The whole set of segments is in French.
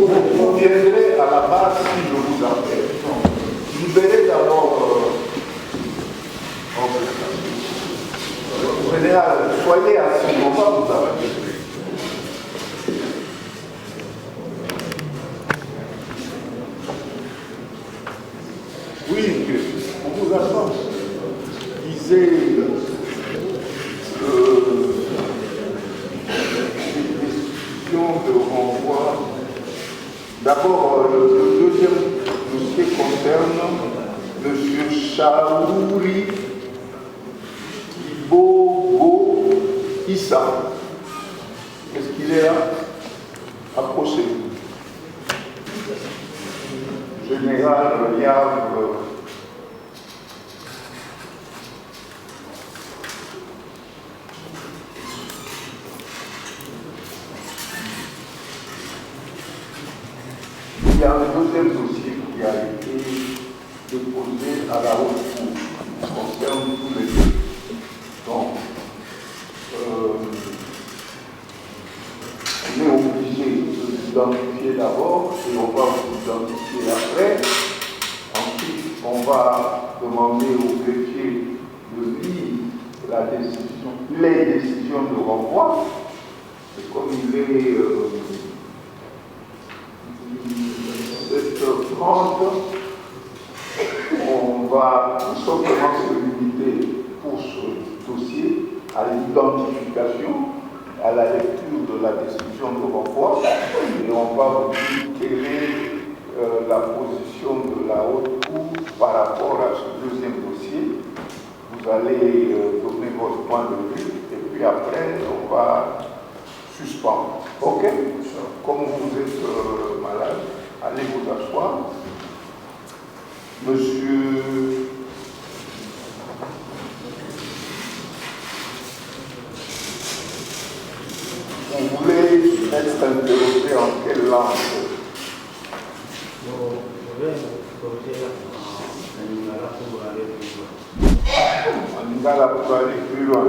Vous viendrez à la base si je vous appelle. Libérez d'abord. Soyez assis, on va vous appeler. Oui, on vous attend. Lisez les décisions de renvoi. D'abord, le deuxième dossier concerne M. Chaouri Bobo Issa. Est-ce qu'il est là? Approchez-vous. Général Liavre. Il y a un deuxième dossier qui a été déposé à la haute cour qui concerne tous les deux. Donc, on est obligé de l'identifier d'abord et on va vous identifier après. Ensuite, on va demander au greffier de lire les décisions de renvoi. Et comme il est 7h30, on va tout simplement se limiter pour ce dossier à l'identification, à la lecture de la décision de renvoi, et on va vous dire quelle est la position de la haute cour par rapport à ce deuxième dossier. Vous allez donner votre point de vue, et puis après, on va suspendre. Ok? Comme vous êtes malade, allez vous asseoir. Monsieur vous voulez être interrogé en quelle langue? En lingala pour aller plus loin.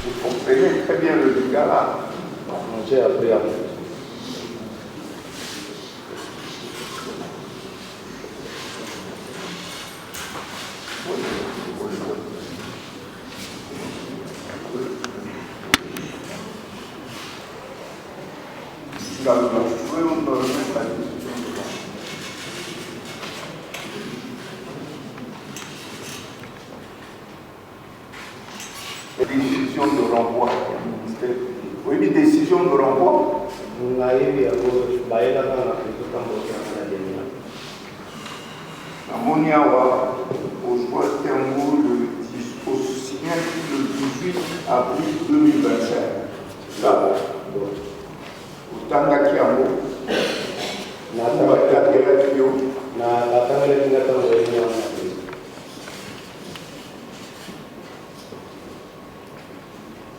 Vous comprenez très bien le lingala. J'ai appris à décision de renvoi. Oui, une décision de renvoi. Amonia wa au terme le signé le 18 avril 2025. Là, au Tanga Kiambo,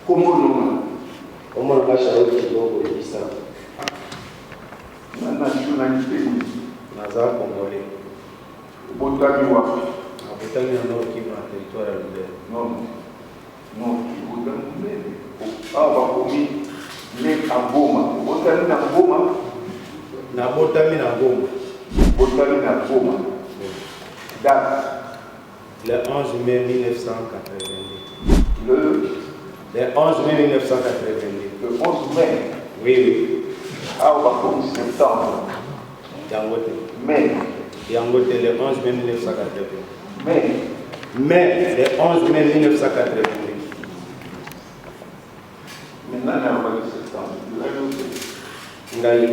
comment nous comment on va changer le Issa la nationalité Nazar congolais Botami wapi Botami na nord Kivu na territoire ya Lubero non Kivu na Lubero awa komi le Ngoma Botami na Ngoma na Botami na Ngoma Botami na Ngoma date le 11 mai 1982 le 11 mai 1982. Le 11 mai? Oui. Ah, on va comme septembre. Yangote. Mai. Yangote, le 11 mai 1982. Mai, le 11 mai 1982. Maintenant, on va dire septembre. Ngaï.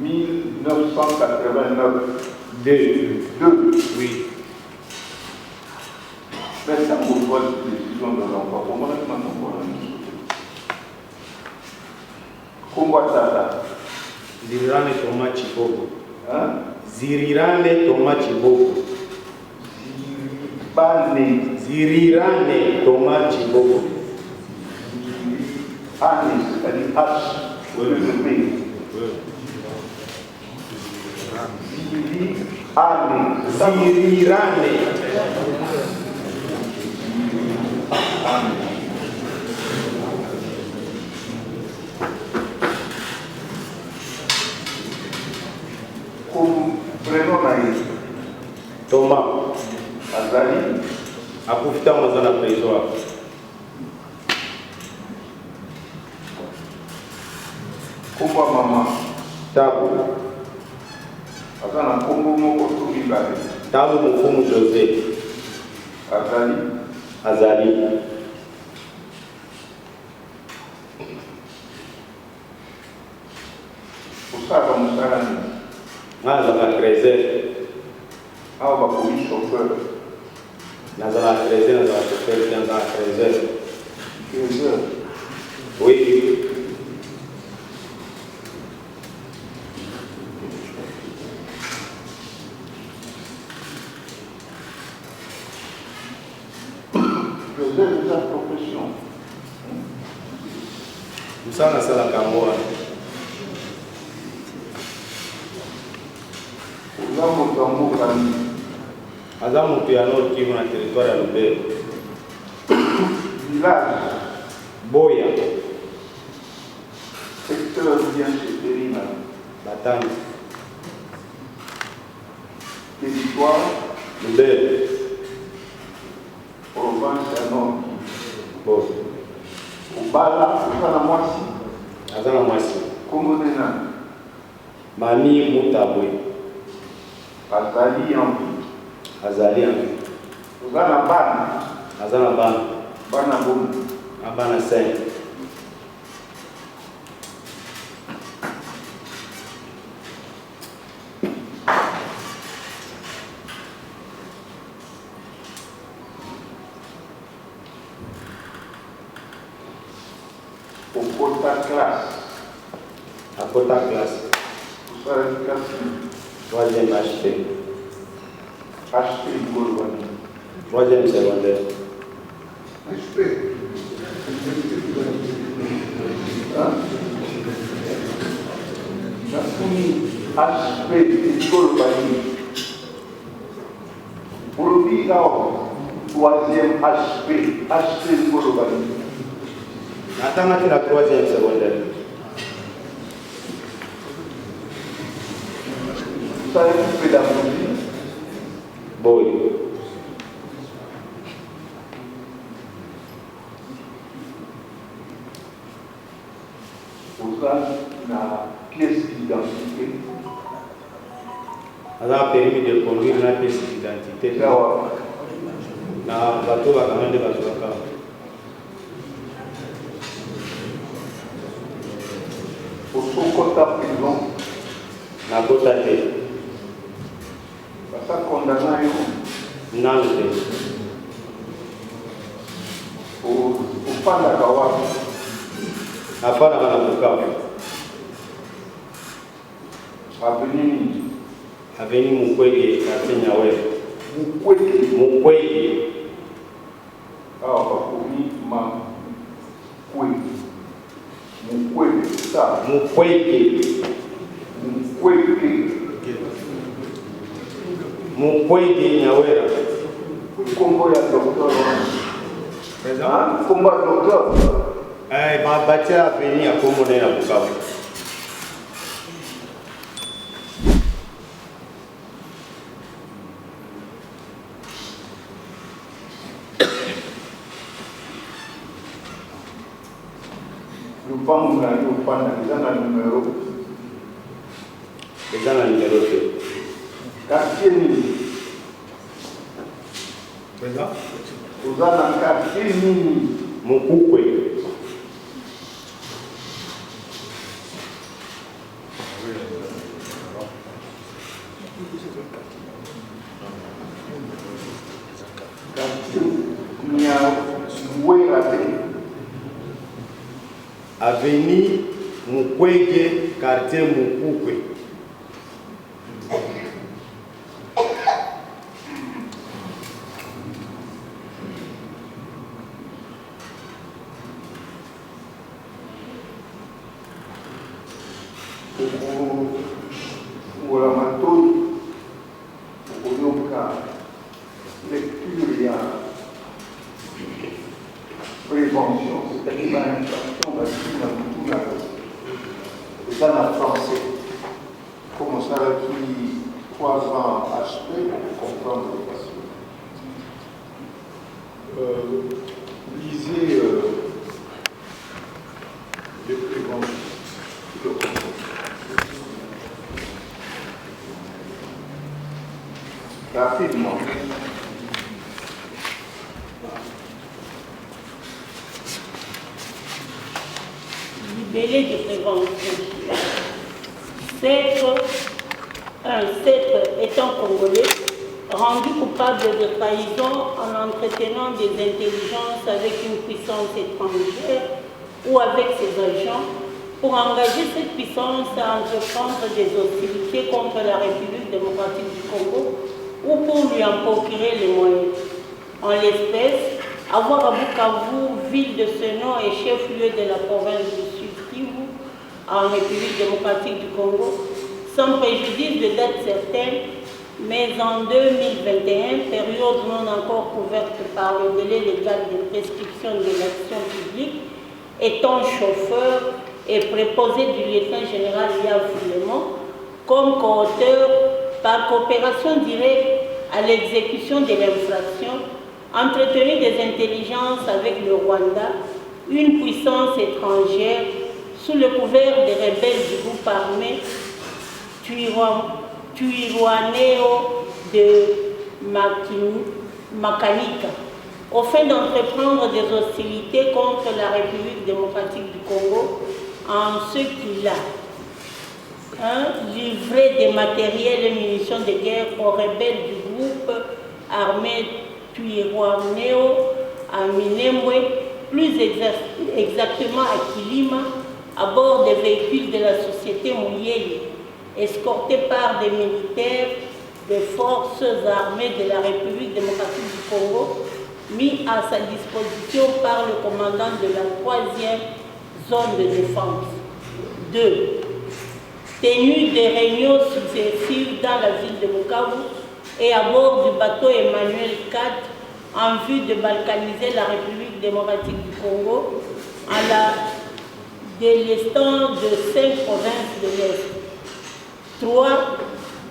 1989. 2. Oui. Mais ça pour voir une décision de l'envoi. Comment est-ce qu'on envoie la Comment ça? Zirirane Thomas Chiboko. Zirirane Thomas Chiboko. Zirirane Thomas Chiboko. Zirirane, c'est-à-dire H. Oui, le P. Zirirane. profiter de la prison. Comment maman? Tabu. Azana Congo moko to mibale. Tabu Mufumu José. Azali. Usaka Musarani. Nazala 13. Ah, bah, pour lui, chauffeur. Nazala 13, Nazala chauffeur, Nazala 13. 15 heures. Oui. Faisais sa profession. Musa Nasala Kamoa. Azamu piano Kivu na territoire ya Lubero. Village. Boya. Secteur bien chez Perina. Batani. Territoire. Lubero. Province ya Nord. Bo. Obala, Azana Mwasi. Azana Mwasi. Congo Nena. Mami Mutabwe. Azali en vie. Azali en vie. Azana Bana. Azana Bana. Bana Boum. Abana 5. Au quota classe. À quota classe. Pour ça, l'éducation. 3e HP. HP Golwani. 3e secondaire. HP. Hein? HP Golwani. Pour le dire, 3e HP. HP Golwani. Attends, tu la 3e secondaire. Ça a une pédagogie. Boy. Pour ça, la pièce d'identité. Elle a permis de conduire la pièce d'identité. Na bateau va quand même de bateau. Pour son quota prison. Na quota de. Ça condamné Non, au Panda Kawa. Hapana wanabuka. Avenue Mukwege Kenya wewe. Mukwege. Ah, bakuni ma Mukwege. Mukwege ça. Mukwege. Mukwege Nyawera. Kombo ya docteur. Présent. Kombo ya docteur. Batia Avenue ya Kombo na Bukavu. Le PAM na yo panda na numéro. Déjà na numéro 2. Quartier ni. Présent. Uzana quartier ni. Mukukwe. Avenue Mukwege, quartier Mukukwe. Voilà ma tôle. Pour lecture et prévention, c'est-à-dire l'infraction, on va dire, et ça en français. Comme ça, qui 3 ans HP pour comprendre le patient. lisez les préventions. Rapidement. Libellé de prévention. Cette étant congolais, rendu coupable de trahison en entretenant des intelligences avec une puissance étrangère ou avec ses agents, pour engager cette puissance à entreprendre des hostilités contre la République démocratique du Congo ou pour lui en procurer les moyens. En l'espèce, avoir à Bukavu, ville de ce nom et chef-lieu de la province du Sud Kivu, en République démocratique du Congo, sans préjudice de date certaine, mais en 2021, période non encore couverte par le délai légal de prescription de l'action publique, étant chauffeur et préposé du lieutenant-général Yav Filemon, comme coauteur par coopération directe à l'exécution de l'infraction, entretenu des intelligences avec le Rwanda, une puissance étrangère, sous le couvert des rebelles du groupe armé Twirwaneho de Makanika, au fin d'entreprendre des hostilités contre la République démocratique du Congo, en ce qu'il a livré des matériels et munitions de guerre aux rebelles du groupe armé Twirwaneho à Minembwe, plus exactement à Kilima, à bord des véhicules de la société Mouyeli, escortés par des militaires des forces armées de la République démocratique du Congo, mis à sa disposition par le commandant de la 3e zone de défense. 2. Tenue des réunions successives dans la ville de Bukavu et à bord du bateau Emmanuel IV en vue de balkaniser la République démocratique du Congo en la délestant de 5 provinces de l'Est. 3.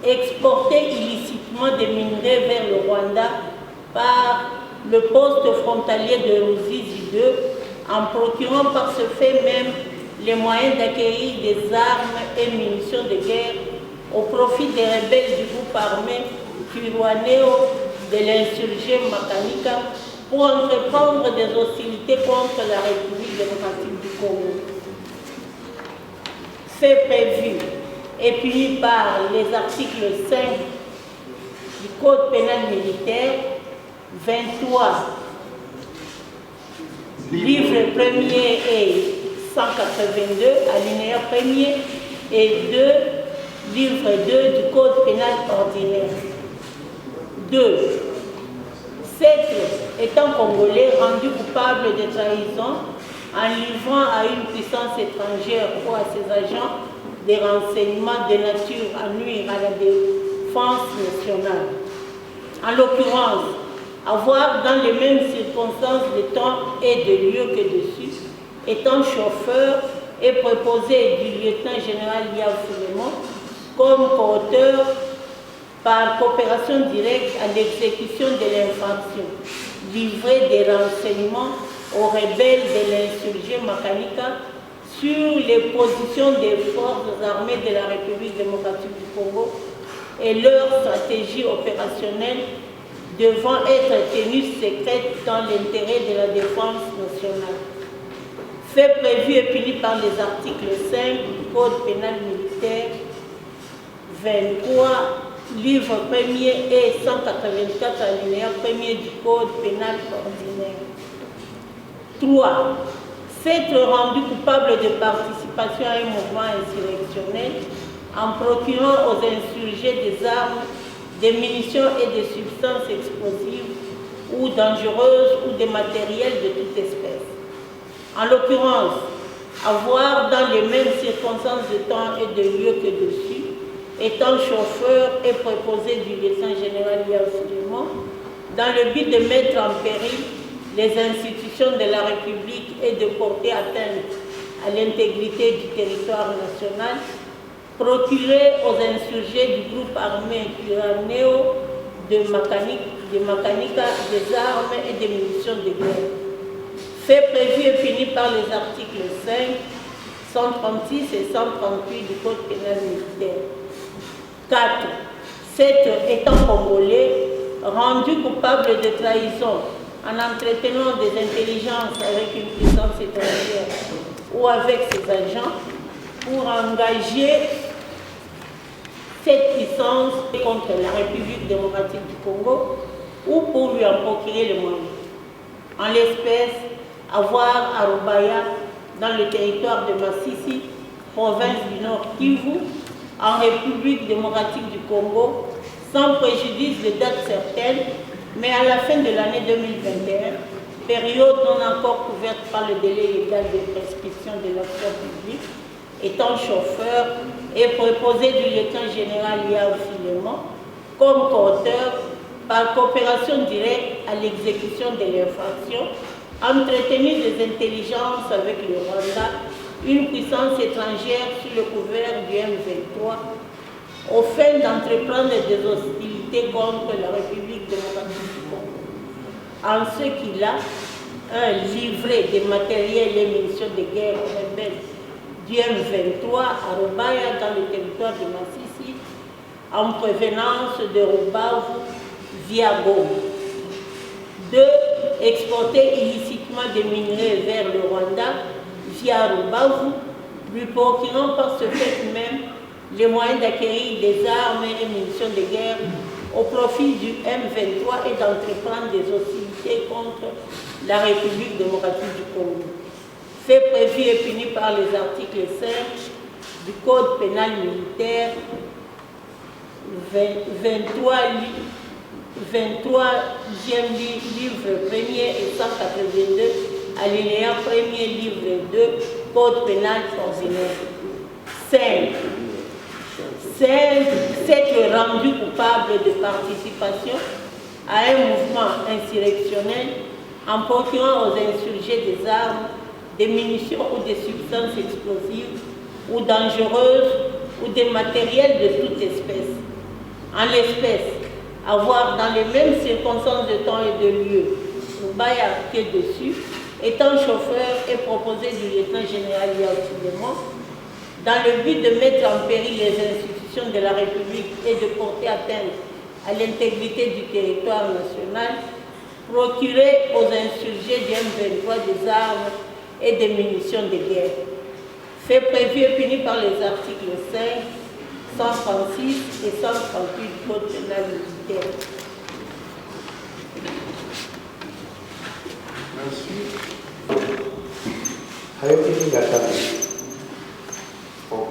Exporter illicitement des minerais vers le Rwanda par le poste frontalier de Ruzizi 2 en procurant par ce fait même les moyens d'acquérir des armes et munitions de guerre au profit des rebelles du groupe armé Twirwaneho de l'insurgé Makanika pour entreprendre des hostilités contre la République démocratique du Congo. Fait prévu et puni par les articles 5 du Code pénal militaire, 23, livre 1er et 182, alinéa 1er, et 2, livre 2 du Code pénal ordinaire. 2. Cette étant congolais rendu coupable de trahison en livrant à une puissance étrangère ou à ses agents des renseignements de nature à nuire à la défense nationale. En l'occurrence, avoir dans les mêmes circonstances de temps et de lieu que dessus, étant chauffeur et préposé du lieutenant-général Yav Filemon comme coauteur par coopération directe à l'exécution de l'infraction, livrer des renseignements aux rebelles de l'insurgé Makanika sur les positions des forces armées de la République démocratique du Congo et leur stratégie opérationnelle devant être tenue secrète dans l'intérêt de la défense nationale. Fait prévu et puni par les articles 5 du Code pénal militaire, 23, livre 1er et 184 alinéa 1er du Code pénal ordinaire. 3. S'être rendu coupable de participation à un mouvement insurrectionnel en procurant aux insurgés des armes, des munitions et des substances explosives ou dangereuses ou des matériels de toute espèce. En l'occurrence, avoir dans les mêmes circonstances de temps et de lieu que dessus, étant chauffeur et préposé du lieutenant-général Yav Filemon, dans le but de mettre en péril les institutions de la République et de porter atteinte à l'intégrité du territoire national, procurer aux insurgés du groupe armé Twirwaneho de des mécaniques, des armes et des munitions de guerre. Fait prévu et puni par les articles 5, 136 et 138 du Code pénal militaire. 4. Cet étant congolais, rendu coupable de trahison en entretenant des intelligences avec une puissance étrangère ou avec ses agents, pour engager cette puissance contre la République démocratique du Congo ou pour lui en procurer les moyens. En l'espèce, avoir à Rubaya, dans le territoire de Massissi, province du Nord Kivu, en République démocratique du Congo, sans préjudice de date certaine, mais à la fin de l'année 2021, période non encore couverte par le délai légal de prescription de l'action publique, étant chauffeur et préposé du lieutenant général Yao Filemon, comme coauteur, par coopération directe à l'exécution de l'infraction, entretenu des intelligences avec le Rwanda, une puissance étrangère sous le couvert du M23, au fin d'entreprendre des hostilités contre la République démocratique du Congo. En ce qu'il a, livré des matériels et munitions de guerre aux rebelles du M23 à Rubaya dans le territoire de Massissi, en provenance de Rubavu via Goma. 2. Exporter illicitement des minerais vers le Rwanda via Rubavu, lui procurant par ce fait même les moyens d'acquérir des armes et munitions de guerre au profit du M23 et d'entreprendre des hostilités contre la République démocratique du Congo. Fait prévu et puni par les articles 5 du Code pénal militaire, 23e livre 1er et 182, alinéa 1er livre 2, Code pénal ordinaire. 5. S'être rendu coupable de participation à un mouvement insurrectionnel en procurant aux insurgés des armes, des munitions ou des substances explosives ou dangereuses ou des matériels de toute espèce. En l'espèce, avoir dans les mêmes circonstances de temps et de lieu, Rubaya pied dessus, étant chauffeur et proposé du lieutenant général Yao Filemon, dans le but de mettre en péril les institutions de la République et de porter atteinte à l'intégrité du territoire national, procurer aux insurgés du M23 des armes et des munitions de guerre. Fait prévu et puni par les articles 5, 136 et 138 du Code pénal militaire. Merci. Hayati Gatami. Bon,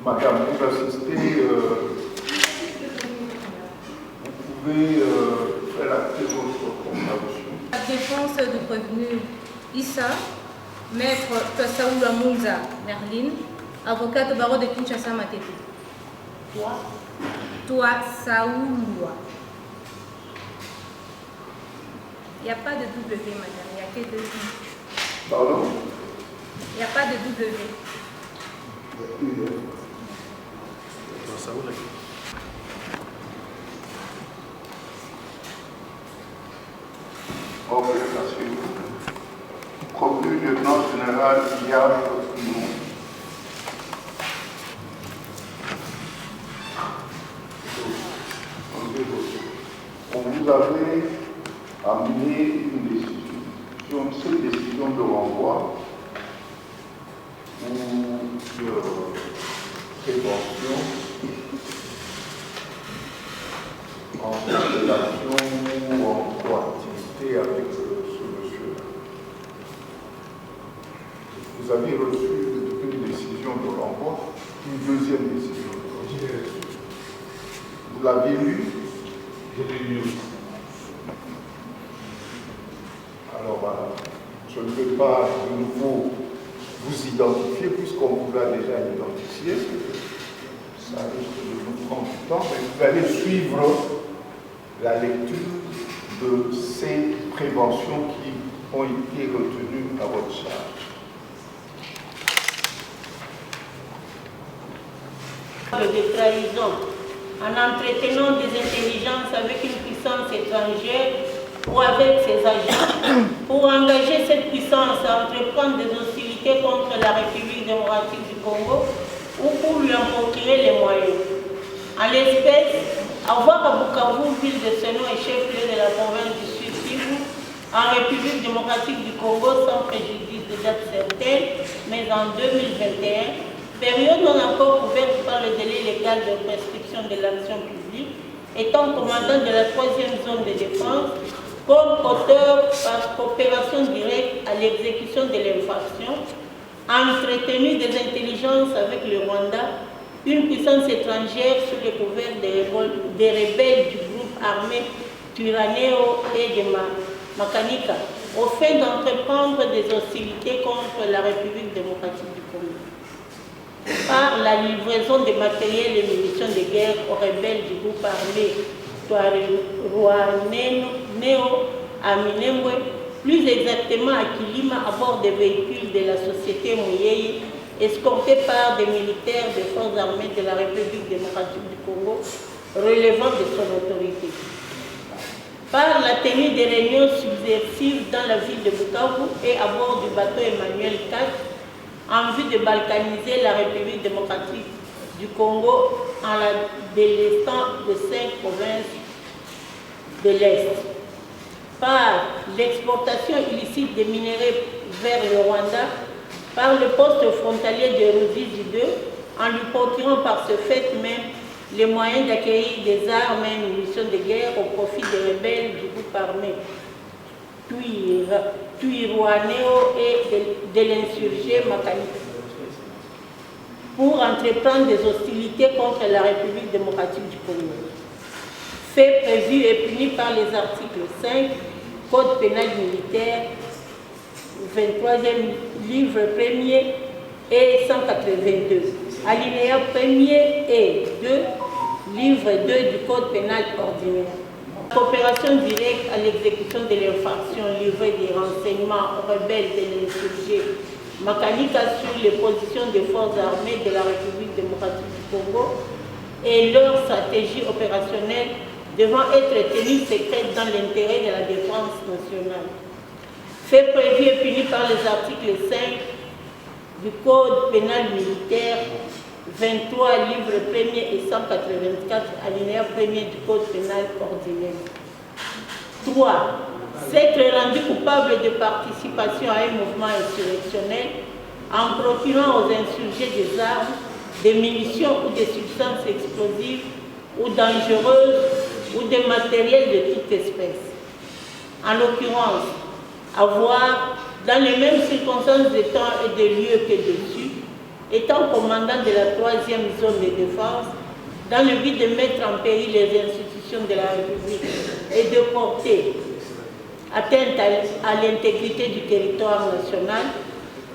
madame, vous assistez, vous pouvez relater votre comparution. La défense du prévenu Issa, maître Kassaoula Mounza Merlin, avocate au barreau de Kinshasa Matete. Toi, Saoula. Il n'y a pas de W, madame, il n'y a que deux I. Pardon? Il n'y a pas de W. Ok, merci. Promu lieutenant général Yao Filemon. On vous avait amené une décision, cette décision de renvoi ou de prévention en relation ou en coactivité avec ce monsieur-là. Vous avez reçu une décision de renvoi, une deuxième décision de renvoi. Vous l'aviez lu? Je l'ai lu. Alors voilà, je ne vais pas de nouveau vous identifier puisqu'on vous l'a déjà identifié. Ça risque de vous prendre du temps, mais vous allez suivre la lecture de ces préventions qui ont été retenues à votre charge. de trahison en entretenant des intelligences avec une puissance étrangère ou avec ses agents, pour engager cette puissance à entreprendre des hostilités contre la République démocratique du Congo ou pour lui en procurer les moyens. En l'espèce, avoir à Bukavu, ville de ce nom et chef-lieu de la province du Sud Kivu, en République démocratique du Congo sans préjudice de date certaine, mais en 2021, période non encore couverte par le délai légal de prescription de l'action publique, étant commandant de la 3e zone de défense, comme auteur par coopération directe à l'exécution de l'infraction, entretenu des intelligences avec le Rwanda, une puissance étrangère sous le couvert des rebelles du groupe armé Twirwaneho et de Makanika, au fait d'entreprendre des hostilités contre la République démocratique du Congo. Par la livraison de matériel et munitions de guerre aux rebelles du groupe armé Twirwaneho à Minembwe, plus exactement à Kilima, à bord des véhicules de la société Mouyei, escortés par des militaires des forces armées de la République démocratique du Congo, relevant de son autorité. Par la tenue des réunions subversives dans la ville de Bukavu et à bord du bateau Emmanuel IV, en vue de balkaniser la République démocratique du Congo en la délestant de 5 provinces de l'Est. Par l'exportation illicite des minerais vers le Rwanda, par le poste frontalier de Ruzizi 2, en lui procurant par ce fait même les moyens d'acquérir des armes et munitions de guerre au profit des rebelles du groupe armé Twirwaneho et de l'insurgé Makanika, pour entreprendre des hostilités contre la République démocratique du Congo. Fait prévu et puni par les articles 5, Code pénal militaire, 23e livre 1er et 182, alinéa 1er et 2, livre 2 du Code pénal ordinaire. Coopération directe à l'exécution de l'infraction livrée des renseignements aux rebelles de l'insurgé Makanika sur les positions des forces armées de la République démocratique du Congo et leur stratégie opérationnelle devant être tenue secrète dans l'intérêt de la défense nationale. Fait prévu et puni par les articles 5 du Code pénal militaire, 23 livres 1er et 184 alinéa 1er du Code pénal ordinaire. 3. S'être rendu coupable de participation à un mouvement insurrectionnel en procurant aux insurgés des armes, des munitions ou des substances explosives ou dangereuses ou des matériels de toute espèce. En l'occurrence, avoir, dans les mêmes circonstances de temps et de lieu que dessus, étant commandant de la 3e zone de défense, dans le but de mettre en péril les institutions de la République et de porter atteinte à l'intégrité du territoire national,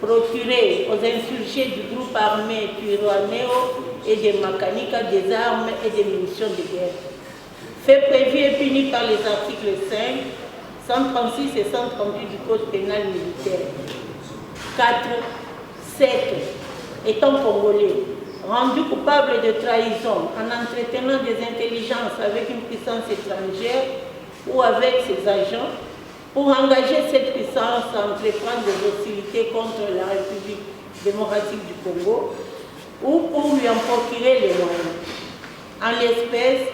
procurer aux insurgés du groupe armé Twirwaneho et de Makanika des armes et des munitions de guerre. Fait prévu et puni par les articles 5, 136 et 138 du Code pénal militaire. 4. 7. Étant congolais, rendu coupable de trahison en entretenant des intelligences avec une puissance étrangère ou avec ses agents, pour engager cette puissance à entreprendre des hostilités contre la République démocratique du Congo ou pour lui en procurer les moyens. En l'espèce,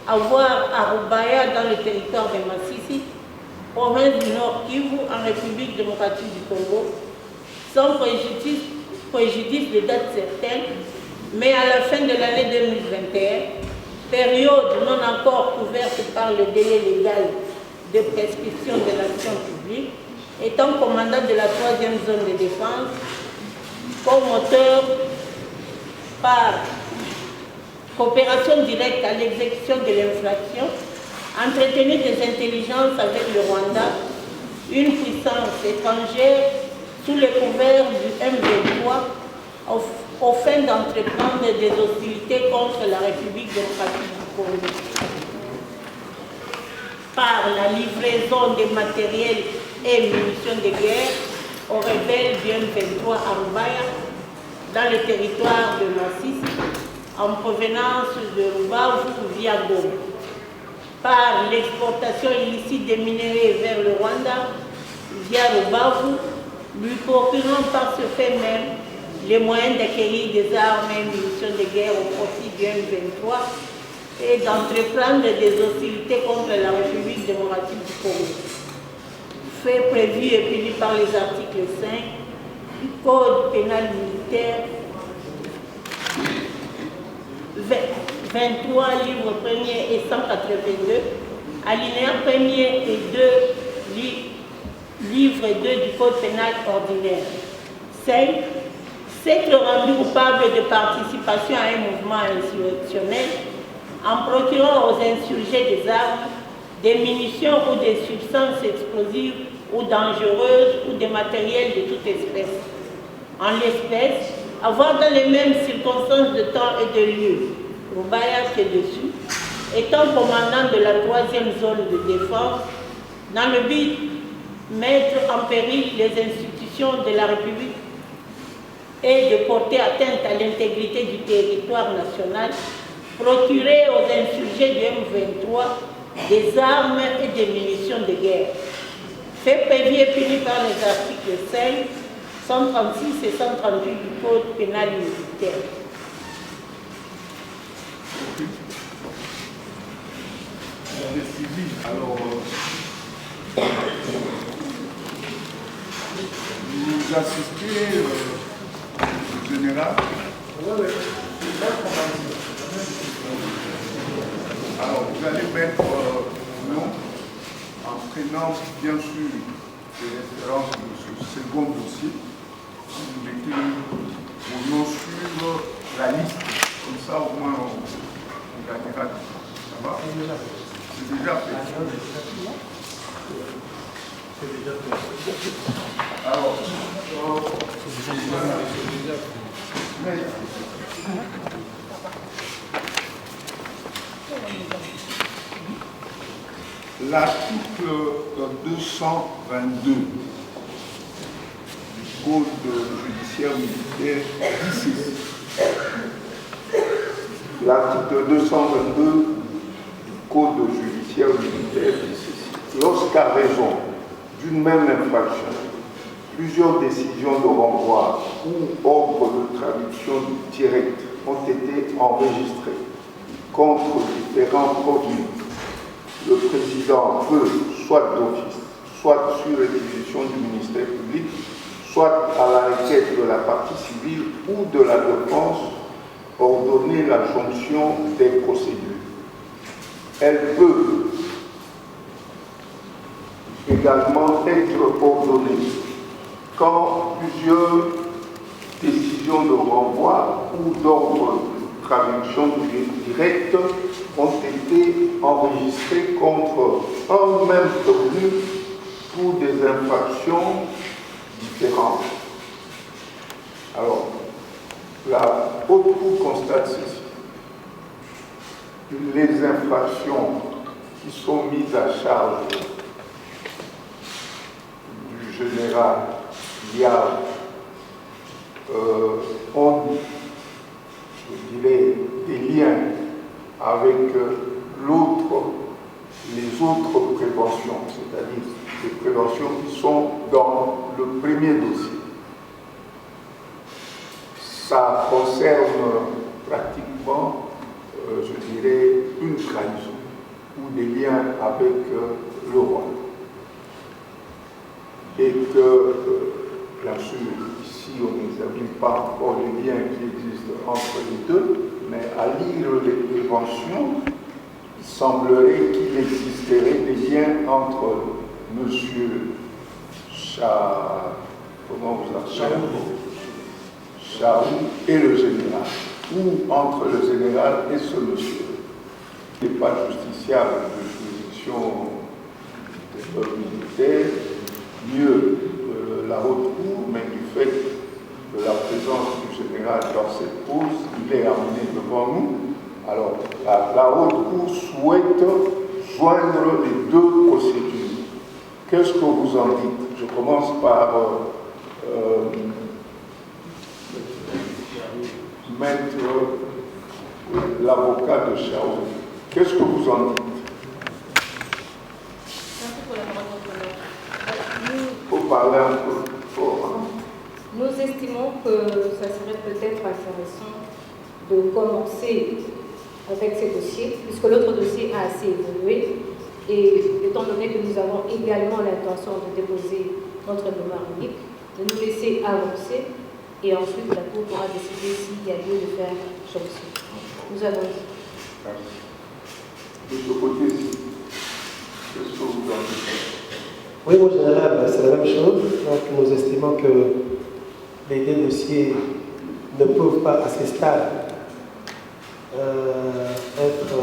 avoir à Rubaya dans le territoire de Massissi, province du Nord Kivu, en République démocratique du Congo, sans préjudice de date certaine, mais à la fin de l'année 2021, période non encore couverte par le délai légal de prescription de l'action publique, étant commandant de la 3e zone de défense, comme auteur par coopération directe à l'exécution de l'infraction, entretenu des intelligences avec le Rwanda, une puissance étrangère sous le couvert du M23 au fin d'entreprendre des hostilités contre la République démocratique du Congo. Par la livraison des matériels et munitions de guerre aux rebelles du M23 à Rubaya, dans le territoire de Massissi, en provenance de Rubavu via Goma, par l'exportation illicite des minéraux vers le Rwanda via Rubavu, lui procurant par ce fait même les moyens d'acquérir des armes et munitions de guerre au profit du M23 et d'entreprendre des hostilités contre la République démocratique du Congo. Fait prévu et puni par les articles 5 du Code pénal militaire 23, livre 1er et 182, alinéa 1er et 2, livre 2 du Code pénal ordinaire. 5. S'être rendu coupable de participation à un mouvement insurrectionnel en procurant aux insurgés des armes, des munitions ou des substances explosives ou dangereuses ou des matériels de toute espèce. En l'espèce, avoir dans les mêmes circonstances de temps et de lieu, Rubaya ci-dessus, étant commandant de la 3e zone de défense, dans le but de mettre en péril les institutions de la République et de porter atteinte à l'intégrité du territoire national, procurer aux insurgés du M23 des armes et des munitions de guerre. Fait prévu et puni par les articles 5, 136 et 138 du Code pénal militaire. J'ai suivi, alors, vous assistez au général. Alors, vous allez mettre nom en prenant bien sûr les références de ce second dossier. Vous mettez vos noms sur la liste, comme ça au moins on gagnera. Ça va? C'est déjà fait. Alors, l'article 222 du Code judiciaire militaire dit ceci. L'article 222 du Code judiciaire militaire dit ceci. Lorsqu'à raison d'une même infraction, plusieurs décisions de renvoi ou ordres de traduction directe ont été enregistrées contre différents produits, le président peut, soit d'office, soit sur réquisition du ministère public, soit à la requête de la partie civile ou de la défense, ordonner la jonction des procédures. Elle peut également être ordonnée quand plusieurs décisions de renvoi ou d'ordre de traduction directe ont été enregistrées contre un même prévenu pour des infractions différentes. Alors, la Haute Cour constate ceci. Les infractions qui sont mises à charge du général Liard ont, je dirais, des liens avec les autres préventions, c'est-à-dire les préventions qui sont dans le premier dossier. Ça concerne pratiquement, je dirais, une trahison ou des liens avec le roi. Et que, bien sûr, ici on n'examine pas encore les liens qui existent entre les deux, mais à lire les préventions, il semblerait qu'il existerait des liens entre M. Charou et le général, ou entre le général et ce monsieur. Il n'est pas justiciable de juridiction des peuples militaires, mieux la haute cour, mais du fait de la présence du général dans cette cause, il est amené devant nous. Alors, la haute cour souhaite joindre les deux procédures. Qu'est-ce que vous en dites? Je commence par Maître l'avocat de Chao. Qu'est-ce que vous en dites? Merci pour la parole. Il faut parler un peu fort. Nous estimons que ça serait peut-être intéressant de commencer avec ces dossiers, puisque l'autre dossier a assez évolué, et étant donné que nous avons également l'intention de déposer notre mémoire unique, de nous laisser avancer, et ensuite la Cour pourra décider s'il y a lieu de faire jonction. Nous allons. De ce côté-ci, qu'est-ce que vous en dites? Oui, au général, c'est la même chose. Donc, nous estimons que les deux dossiers ne peuvent pas, à ce stade, être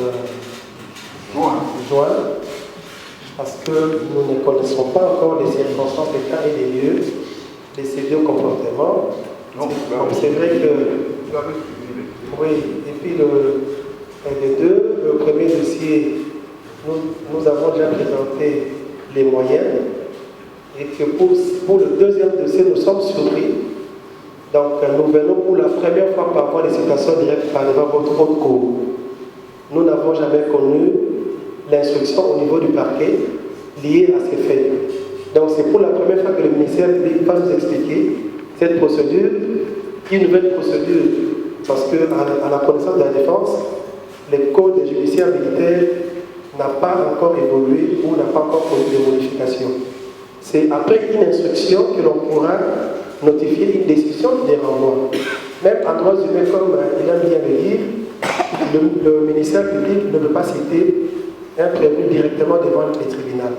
joints, parce que nous ne connaissons pas encore les circonstances, les cas et les lieux de ces deux comportements. Donc, c'est vrai que. Oui, et puis les deux, le premier dossier, nous avons déjà présenté les moyens, et que pour le deuxième dossier, nous sommes surpris. Donc, nous venons pour la première fois par rapport à des citations directes par devant votre haute cour. Nous n'avons jamais connu l'instruction au niveau du parquet liée à ces faits. Donc, c'est pour la première fois que le ministère public va nous expliquer cette procédure, une nouvelle procédure, parce qu'à la connaissance de la défense, le code judiciaire militaire n'a pas encore évolué ou n'a pas encore connu de modifications. C'est après une instruction que l'on pourra notifier une décision de renvoi. Même en droit humain, comme il a bien le dire, le ministère public ne peut pas citer un prévenu directement devant les tribunaux.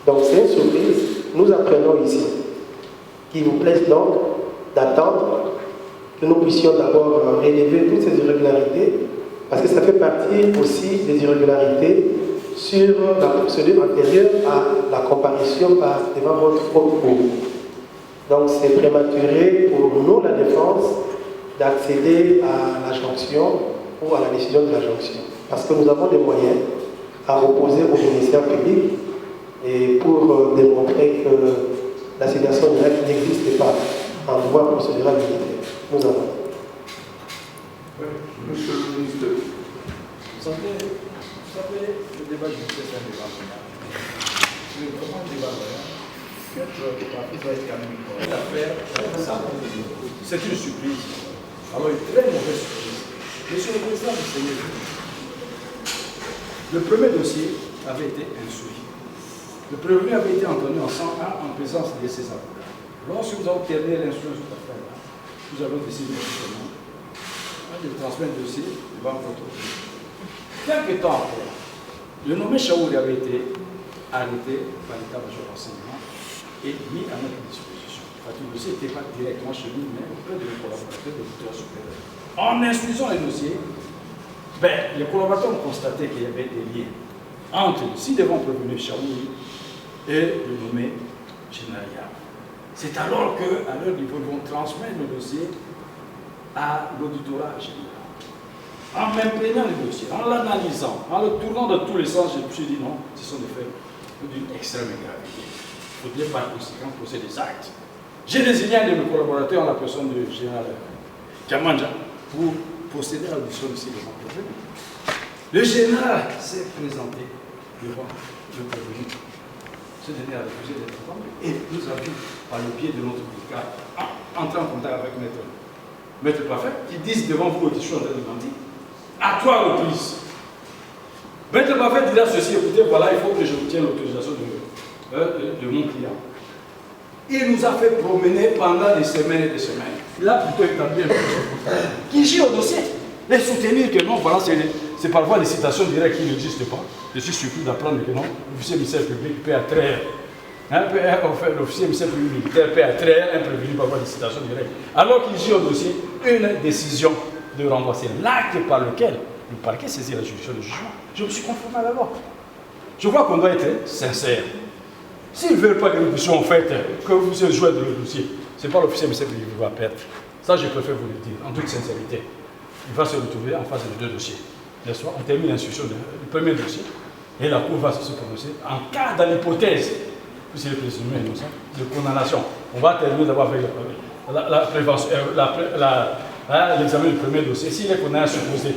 Donc c'est une surprise. Nous apprenons ici qu'il vous plaise donc d'attendre que nous puissions d'abord relever toutes ces irrégularités, parce que ça fait partie aussi des irrégularités sur la procédure antérieure à la comparution devant votre haute cour. Donc c'est prématuré pour nous, la défense, d'accéder à la jonction ou à la décision de la jonction. Parce que nous avons des moyens à opposer au ministère public et pour démontrer que la situation directe n'existe pas en droit procédural militaire. Nous avons. Oui, monsieur le ministre. Vous savez, le débat judiciaire, c'est un débat royal. C'est vraiment un débat royal. C'est une surprise. Alors, une très mauvaise surprise. Monsieur le Président du Seigneur, le premier dossier avait été instruit. Le prévenu avait été entendu en présence de ses avocats. Lorsque nous avons terminé l'instruction de cette affaire-là, nous avons décidé de transmettre le dossier devant votre autorité. Quelque temps après, le nommé Chaouri avait été arrêté par l'état-major renseignement et mis à notre disposition. Parce que le dossier n'était pas directement chez nous, mais auprès de nos collaborateurs de l'auditoire supérieur. En instruisant le dossier, les collaborateurs ont constaté qu'il y avait des liens entre le ci-devant prévenu Chaouri et le nommé général Yab. C'est alors qu'à leur niveau, nous vont transmettre le dossier à l'auditorat général. En m'imprégnant le dossier, en l'analysant, en le tournant dans tous les sens, je me suis dit non, ce sont des faits d'une extrême gravité. Il faudrait par conséquent procéder des actes. J'ai désigné un de mes collaborateurs en la personne du général Kamanja pour procéder à l'audition ici devant le prévenu. Le général s'est présenté devant le prévenu. Ce dernier a refusé d'être entendu. Et nous avions, par le biais de notre brigade, entré en contact avec Maître Plafet, qui disent devant vous que je suis en train de mentir. À toi reprise. Maître Plafet dira ceci, écoutez, voilà, il faut que je obtienne l'autorisation de mon client. Il nous a fait promener pendant des semaines et des semaines. Il a plutôt établi un peu qui gère au dossier. Les soutenir que non, voilà, c'est par voie de citation directe qui n'existe pas. Je suis surpris d'apprendre que non, l'officier ministère public paie à traire. L'officier ministère public militaire paie à traire un prévenu par voie de citation directe. Alors qu'il gère au dossier une décision de renvoi. C'est l'acte par lequel le parquet saisit la juridiction de jugement. Je me suis conformé à la loi. Je crois qu'on doit être sincère. S'ils ne veulent pas que nous puissions en fait, que vous jouez dans le dossier, ce n'est pas l'officier ministère public qui va perdre. Ça, je préfère vous le dire, en toute sincérité. Il va se retrouver en face de deux dossiers. N'est-ce pas? On termine l'instruction du premier dossier et la Cour va se prononcer en cas, dans l'hypothèse, puisqu'il est présumé innocent, de condamnation. On va terminer d'abord avec l'examen du premier dossier. S'il est condamné à supposer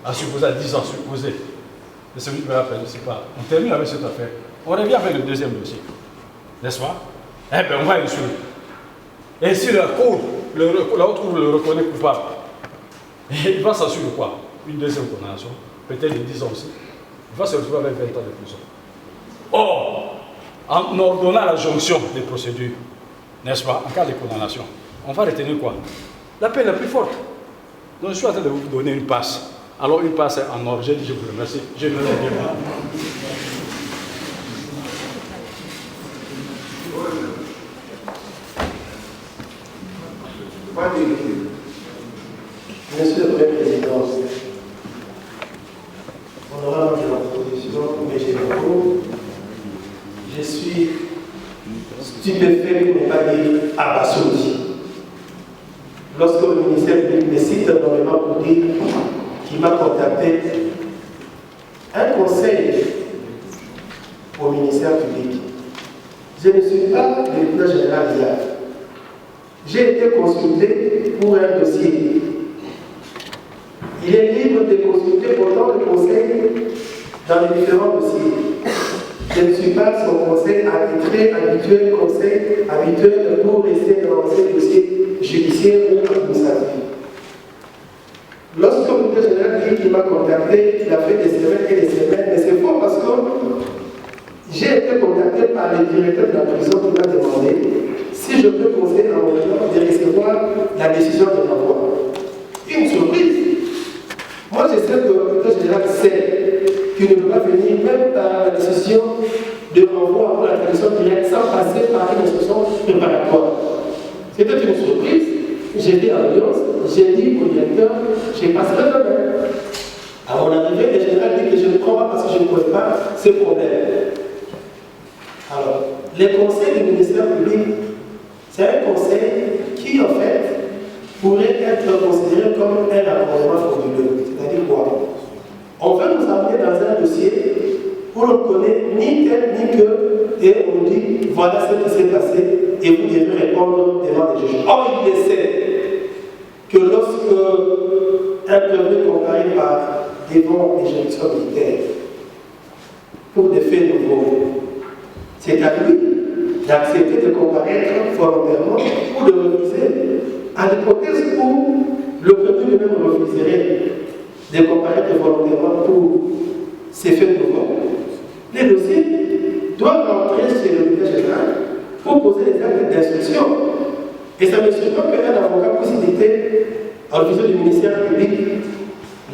à supposer à 10 ans, supposé. Et celui qui me rappelle, je ne sais pas. On termine avec cette affaire. On revient avec le deuxième dossier. N'est-ce pas? Eh bien, on va instruire. Et si la Cour, la haute Cour le reconnaît coupable, il va s'assurer quoi? Une deuxième condamnation, peut-être de 10 ans aussi. Il va se retrouver avec 20 ans de prison. Or, en ordonnant la jonction des procédures, n'est-ce pas, en cas de condamnation, on va retenir quoi? La peine la plus forte. Donc je suis en train de vous donner une passe. Alors une passe en or, j'ai dit je vous remercie. Je ne reviens pas. Monsieur le Président, honorable de la proposition, mes généraux, je suis stupéfait pour ne pas dire abasourdi. Lorsque le ministère public me cite énormément pour dire qu'il m'a contacté, un conseil au ministère public. Je ne suis pas le lieutenant général d'IA. J'ai été consulté pour un dossier. Il est libre de consulter autant de conseils dans les différents dossiers. Je ne suis pas son conseil arbitré, habituel, conseil habituel pour rester dans ces dossiers judiciaires ou administratifs. Lorsque le ministère général dit qu'il m'a contacté, il a fait des semaines et des semaines, mais c'est faux parce que j'ai été contacté par le directeur de la prison qui m'a demandé si je peux conseiller à mon client de recevoir la décision de l'envoi. Une surprise. Moi, je sais que le directeur général sait qu'il ne peut pas venir même par la décision de renvoi pour la traduction directe sans passer par une instruction préparatoire. C'était une surprise. J'ai dit à l'audience, j'ai dit au directeur, j'ai passé le domaine. À mon arrivée, le général dit que je ne prends pas parce que je ne connais pas ce problème. Alors, les conseils du ministère public, c'est un conseil qui, en fait, pourrait être considéré comme un accompagnement frauduleux. C'est-à-dire quoi? On veut nous amener dans un dossier où l'on ne connaît ni tel ni que, et on nous dit voilà ce qui s'est passé et vous devez répondre devant les juges. Or, il sait que lorsque un prévenu comparé par devant les juridictions militaires pour des faits nouveaux, c'est à lui d'accepter de comparaître volontairement ou de refuser. À l'hypothèse où le prévenu lui-même refuserait de comparaître volontairement pour ces faits nouveaux, les dossiers doivent rentrer chez le ministère général pour poser des actes d'instruction. Et ça me surprend qu'un avocat puisse citer en visite du ministère public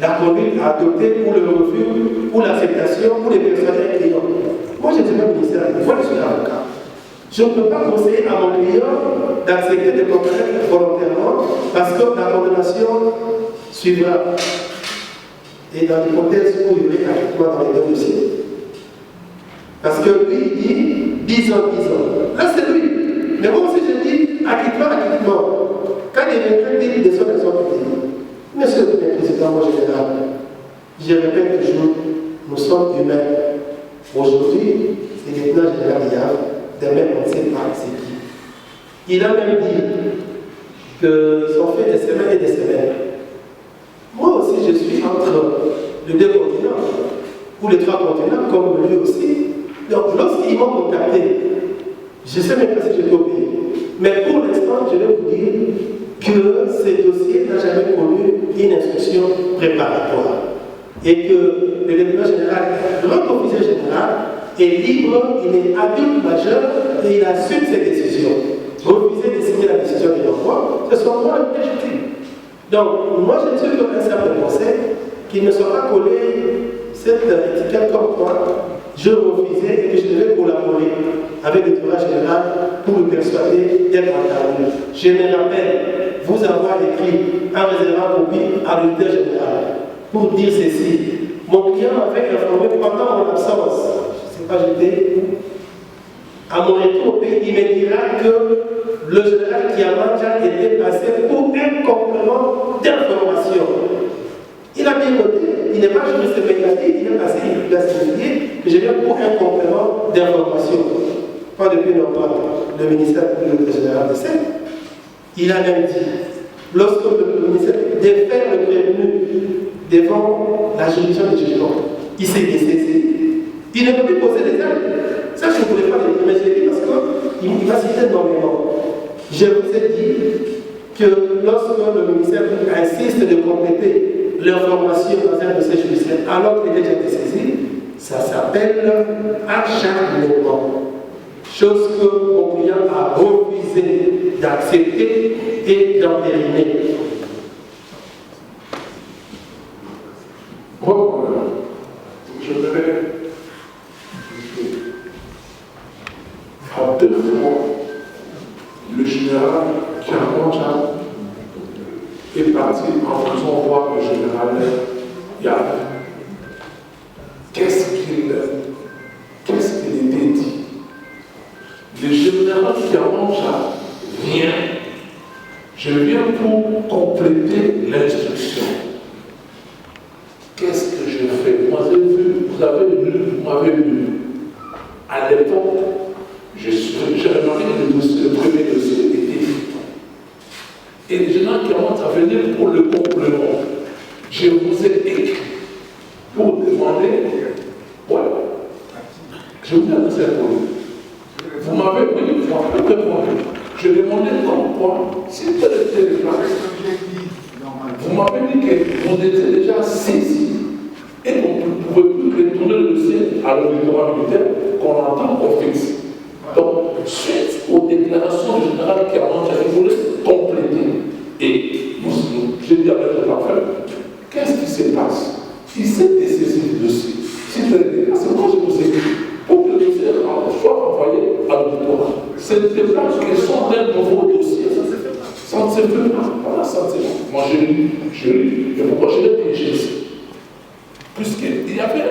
la conduite à adopter pour le refus, pour l'acceptation, pour les personnes clients. Moi, je ne suis pas ministère public, moi je suis avocat. Je ne peux pas conseiller à mon client d'accepter de comparaître volontairement parce que la condamnation suivra. Et dans l'hypothèse où il y aurait acquittement dans les deux dossiers. Parce que lui, il dit 10 ans. Là, c'est lui. Mais moi aussi, je dis acquittement. Quand il y a des choses qui sont publiques, monsieur le président, moi, général, je répète toujours, nous sommes humains. Aujourd'hui, c'est le lieutenant général d'IA, demain, on ne sait pas c'est qui. Il a même dit qu'ils ont fait des semaines et des semaines. Moi aussi, je suis entre les deux continents, ou les trois continents, comme lui aussi. Donc, lorsqu'ils m'ont contacté, je sais même pas si j'étais au pays. Mais pour l'instant, je vais vous dire que ce dossier n'a jamais connu une instruction préparatoire. Et que le lieutenant général, notre officier général, est libre, il est adulte majeur et il assume ses décisions. Refuser de signer la décision de l'envoi, c'est son droit légitime. Donc, moi, je suis comme un simple conseil qu'il ne soit pas collé cette étiquette comme quoi je refusais et que je devais collaborer avec le directeur général pour le persuader d'être entendu. Je me rappelle vous avoir écrit en réservant copie à l'auditeur général pour dire ceci. Mon client m'avait informé pendant mon absence, je ne sais pas, j'étais où, à mon retour au pays, il me dira que le général Kiamandja était passé pour un complément d'information. Il a bien noté, il n'est pas juriste médiatique, il est passé, il a signifié que je viens pour un complément d'information. Pas depuis longtemps, le ministère public général de Seine, il a même dit, lorsque le ministère défaire le prévenu devant la juridiction du jugement. Il s'est dessaisi. Il ne peut plus poser des actes. Ça, je ne voulais pas le dire, mais je l'ai dit parce qu'il va citer énormément. Je vous ai dit que lorsque le ministère insiste de compléter l'information dans un dossier judiciaire alors qu'il est déjà dessaisi, ça s'appelle acharnement. Chose que mon client a refusé d'accepter et d'entériner. Je vais à 2 fois, le général Kiamonja est parti en faisant voir le général Yav. Qu'est-ce qu'il était dit? Le général Kiamonja vient, je viens pour compléter l'instruction. Qu'est-ce que je fais? Vous avez vu, vous avez lu, vous m'avez lu. À l'époque, j'ai remarqué que le premier dossier était évident. Et les généraux qui commencent à venir pour le complément, je vous ai écrit pour demander, voilà, je vous ai annoncé pour vous. Vous m'avez répondu. Je demandais comme quoi, si tel était le plan, vous m'avez dit que vous étiez déjà saisi et qu'on ne pouvait plus retourner le dossier à l'auditoire militaire qu'on entend qu'on fixe. Donc, suite aux déclarations générales qui avaient voulu compléter, et j'ai dit avec le parfait, qu'est-ce qui se passe? Il s'est dessaisi du dossier. C'est moi je vous ai dit, pour que le dossier soit envoyé à l'auditoire. C'est des démarches qui sont d'un nouveau dossier. Ça ne se fait pas. Voilà, ça ne se fait pas. Moi, je lis. Et pourquoi je l'ai piégé ici? Puisqu'il y avait,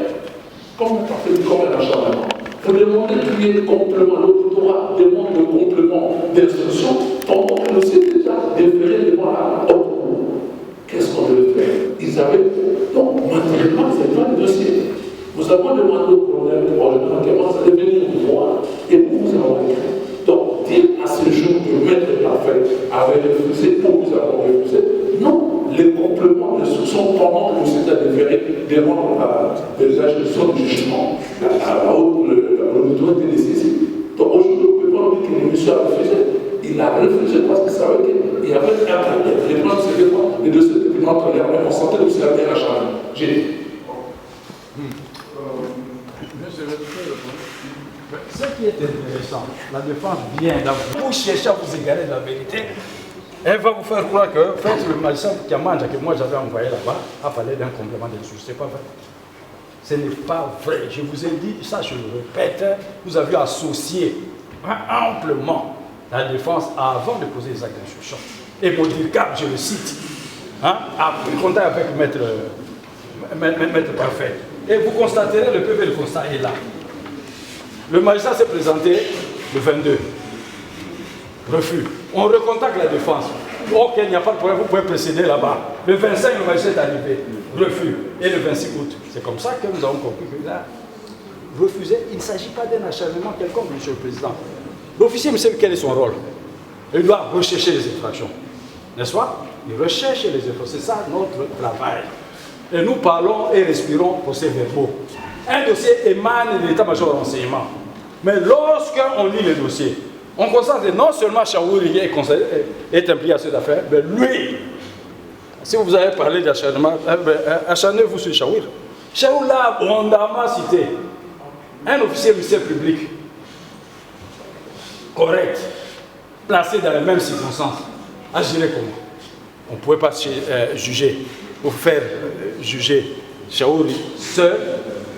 comme un acharnement, pour demander qu'il y ait le complément, l'auditoire demande le complément d'instruction pendant que le dossier est déjà déféré devant la haute cour. Qu'est-ce qu'on devait faire? Ils avaient. Donc, matériellement, c'est pas le dossier. Nous avons demandé au colonel comment ça allait venir nous voir et nous avons écrit. Donc, dire à ce jour que Maître Parfait avait refusé ou nous avons refusé, non, les compléments d'instruction pendant que le dossier a déféré devant la juridiction du jugement, l'autorité était saisie. Donc, aujourd'hui, on ne peut pas dire que le monsieur a refusé. Il a refusé parce qu'il savait qu'il y avait un problème. Les plans de ces défenses, les dossiers étaient plus entre les mains, on sentait que c'était un acharnement. J'ai dit. Ce qui est intéressant, la défense vient d'avoir. Pour chercher à vous égarer de la vérité, elle va vous faire croire que le magistrat Kiamonja que moi j'avais envoyé là-bas a parlé d'un complément d'instruction. Ce n'est pas vrai. Ce n'est pas vrai. Je vous ai dit, ça je le répète, vous avez associé amplement la défense avant de poser les actes d'instruction. Et pour dire cap, je le cite, a pris contact avec Maître Parfait. Et vous constaterez, le PV, le constat est là. Le magistrat s'est présenté le 22. Refus. On recontacte la défense. Ok, il n'y a pas de problème, vous pouvez précéder là-bas. Le 25, le magistrat est arrivé. Refus. Et le 26 août. C'est comme ça que nous avons compris que là, refusé. Il ne s'agit pas d'un acharnement quelconque, monsieur le président. L'officier, vous savez quel est son rôle? Il doit rechercher les infractions. N'est-ce pas? Il recherche les infractions. C'est ça notre travail. Et nous parlons et respirons procès-verbaux. Un dossier émane de l'état-major de renseignement. Mais lorsqu'on lit le dossier, on constate que non seulement Chaouri est impliqué à cette affaire, mais lui, si vous avez parlé d'acharnement, acharnez-vous sur Chaouri. Chaouri l'a abondamment cité. Un officier du ministère public, correct, placé dans les mêmes circonstances, agirait comment? On ne pouvait pas juger, ou faire juger Chaouri seul,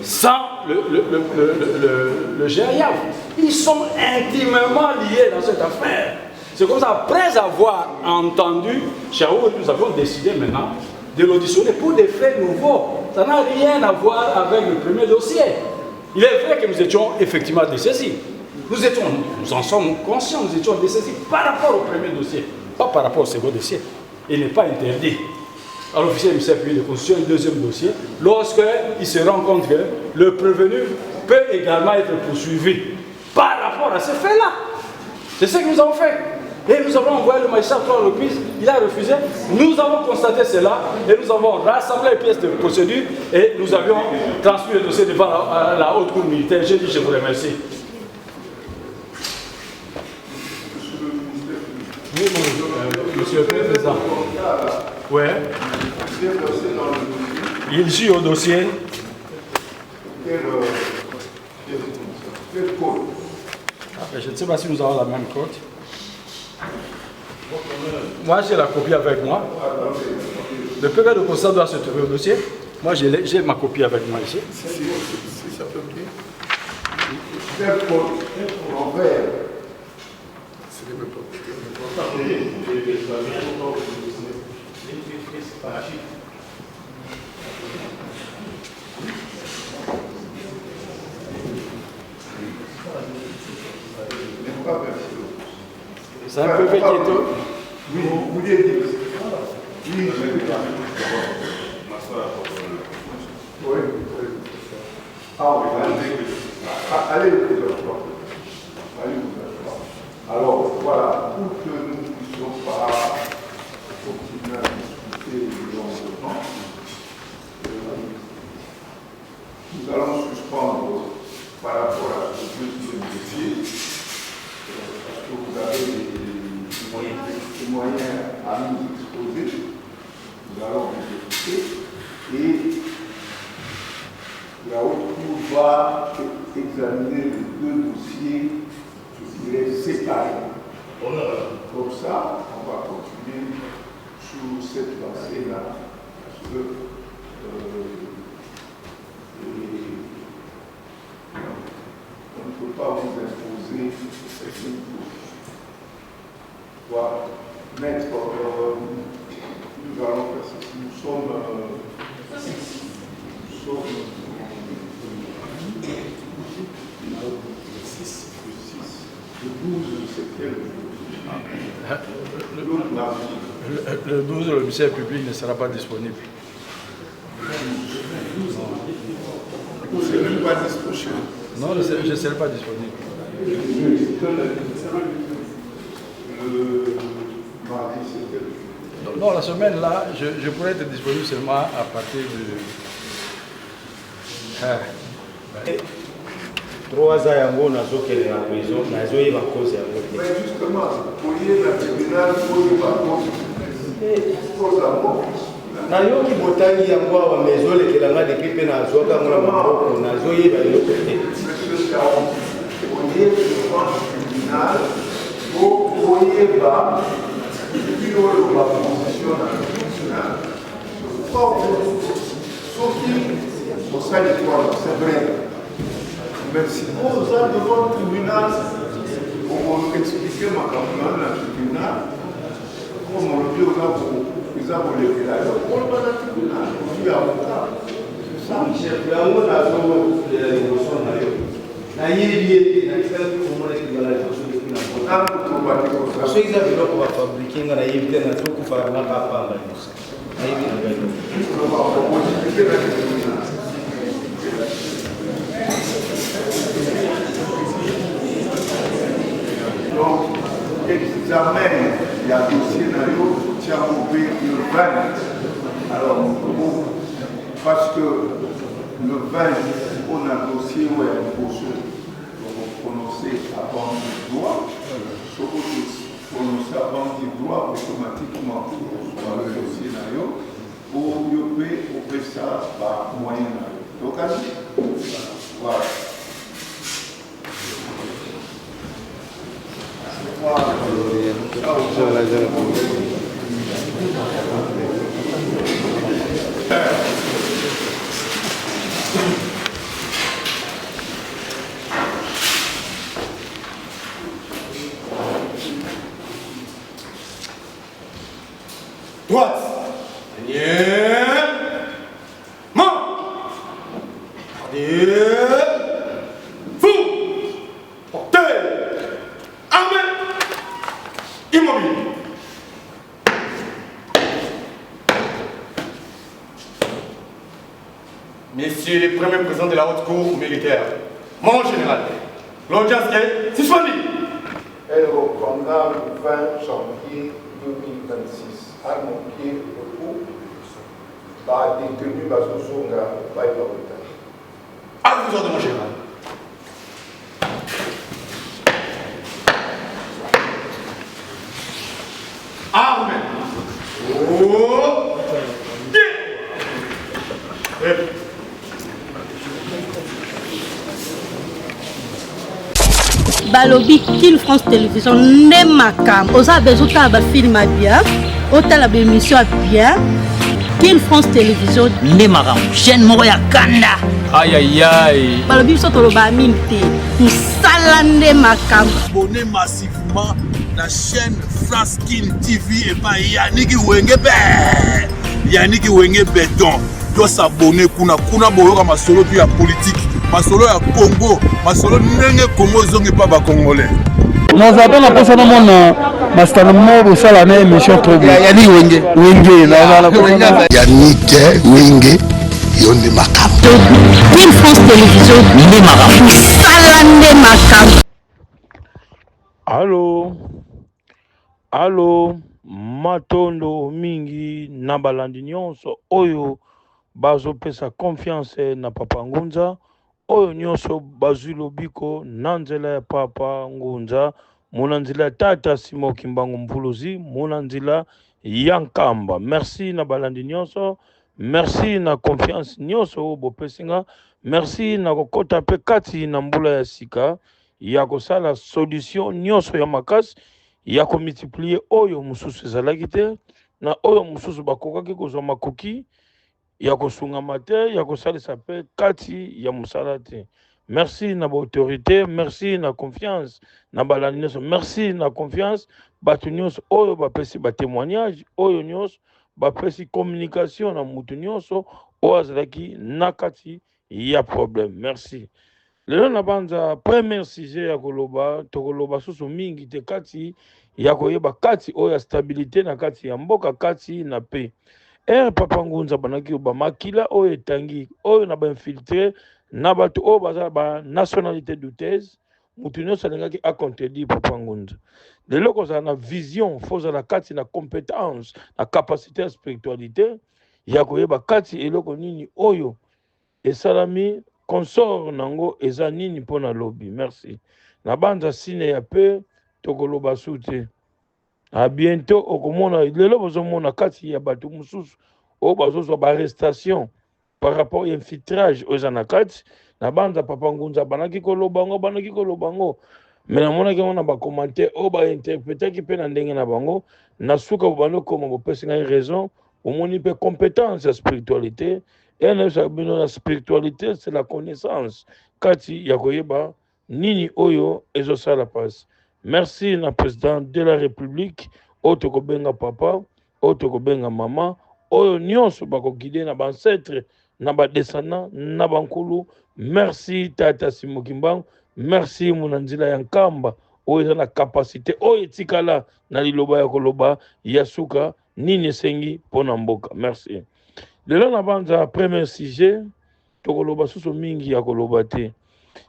sans le GIAV. Ils sont intimement liés dans cette affaire. C'est comme ça, après avoir entendu Chaouri, nous avons décidé maintenant de l'auditionner pour des faits nouveaux. Ça n'a rien à voir avec le premier dossier. Il est vrai que nous étions effectivement dessaisis. Nous en sommes conscients, nous étions dessaisis par rapport au premier dossier, pas par rapport au second dossier. Il n'est pas interdit à l'officier du ministère public de constituer un deuxième dossier lorsqu'il se rend compte que le prévenu peut également être poursuivi par rapport à ces faits-là. C'est ce que nous avons fait. Et nous avons envoyé le magistrat 3 reprises, il a refusé. Nous avons constaté cela et nous avons rassemblé les pièces de procédure et nous avions transmis le dossier devant la haute cour militaire. J'ai dit je vous remercie. Oui, monsieur le Président. Oui. Il suit au dossier. Je ne sais pas si nous avons la même code. Moi, j'ai la copie avec moi. Le PV de constat doit se trouver au dossier. Moi, j'ai ma copie avec moi ici. Si ça peut bien. Quel code en vert? C'est le même code. C'est un PV qui est tout. Oui, vous vouliez dire. Oui, je vais dire. Oui. Ah oui, allez, vous alors, voilà, pour que nous ne puissions pas continuer à discuter longuement, nous allons suspendre par rapport à ce deuxième dossier, parce que vous avez des moyens à nous exposer. Nous allons les écouter et la haute cour va examiner les deux dossiers, je dirais, séparés. Comme ça, on va continuer sous cette lancée-là, parce que on ne peut pas vous imposer cette chose. Voilà. Maître, nous allons faire ceci. Nous sommes le 12, c'est quel jour? Le 12, le ministère public ne sera pas disponible. Vous ne serez même pas disponible. Non, je ne serai pas disponible. Non, la semaine là, je pourrais être disponible seulement à partir de... 3 ans yango nazokende na prison nazoyeba cause yango te. Mais justement, koyeba tribunal koyeba cause yango. nayoki botangi yango awa mais ezolekelanga depuis mpe nazwaka yango na maboko nazoyeba eloko te. tribunal koyeba bino oyo baposition na tribunal soki osali kwano c'est vrai. Mais si vous êtes devant le tribunal, on va expliquer ma campagne dans le tribunal, comme on le dit aux avocats, les avocats, on va dans le tribunal, on dit avocat. C'est ça. Chef, il y a un mot à l'émotion. Il y a une idée, il y a une donc, examen, il y a dossier dans le le 20. Alors, parce que le 20, on a un dossier où il y a une caution. Donc, on prononçait avant du droit. Ce qu'on prononçait avant du droit, automatiquement, on a le dossier dans le pour on fait ça par moyen. Donc, voilà. Droite. Main. Fou. Portez. Armé. Immobile. Messieurs les premiers présidents de la haute cour militaire, mon général, l'audience est suspendue. Elle reprendra le 20 janvier 2026. À mon pied, le coup, par détenu Bazosonga, par À vous ordres, mon général. Amen. Oh! Balobi Kin France Télévision ne makam oza besoin de film bien otala émission bien Kin France Télévision ne makam chaîne moko ya kanda aïe aïe aïe balobi biso toloba mingi te musala ne makam abonnez massivement la chaîne France Kin TV et pas Yannick Wenge Yannick Wenge Béton doit s'abonner kuna boyoka masolo tu ya politique masolo ya Congo masolo ndenge Congo zongi pa ba congolais nous avons la personne mon master mo sala na émission trop bien Yannick Wenge na Yannick Wenge yonde makam Kin France Télévision ne makam sala ne makam. Allô matondo mingi na balandi nyonso oyo bazopesa confiance na papa Ngunza oyo nyonso bazwi lobiko na nzela ya papa Ngunza muna nzela ya tata Simon Kimbangu Mvuluzi muna nzela ya Nkamba. Merci na balandi nyonso, merci na confiance nyonso oyo bopesinga, merci na kokota pe kati na mbula ya sika ya kosala solution nyonso ya makasi ya komultiplier oyo mususu ezalaki te na oyo mususu bakokaki kozwa makoki ya kosungama te ya kosalisa pe kati ya mosala te. Merci na autorité, merci na confiance na balandi nyonso, merci na confiance bato nyonso oyo bapesi ba témoignage oyo nyonso bapesi communication na mutu nyonso oyo azalaki na kati ya problème. Merci. Lelo na banza premier sujet ya koloba tokoloba susu mingi te kati ya koyeba kati oyo ya stabilité na kati ya mboka kati na pe papa Ngunza banaki ba makila oyo etangi oyo na ba infiltré na bato oyo baza ba nationalité douteuse mutu nyonso alingaki acontredire papa Ngunza. Lelo kozala na vision fozala kati na compétence na capacité ya spiritualité ya koyeba kati eloko nini oyo esalami consort nango eza nini mpona lobi. Merci na banza sine ya pe tokoloba sute à bientôt okomona lelo bozomona kati ya bato mususu o bazozwa ba arrestation par rapport à infiltrage aux anakati na banza papa Ngunza banaki kolobango mais na mona ke na ba commenter o ba interpréter ki pe na ndenge na bango na suka bobano koma bopesinga raison omoni pe compétence ya spiritualité et la spiritualité c'est la connaissance kati ya koyeba nini oyo ezosala passe. Merci na président de la République oyo kobenga papa oyo kobenga mama oyo nyonso bakokide na bancêtre na badescendant na bankulu. Merci tata Simon Kimbangu, merci munanzila ya Nkamba oyo eza na capacité oyo etikala na liloba ya koloba ya suka nini esengi mpona mboka. Merci. Lelo na banza premier sujet tokoloba susu mingi ya koloba te.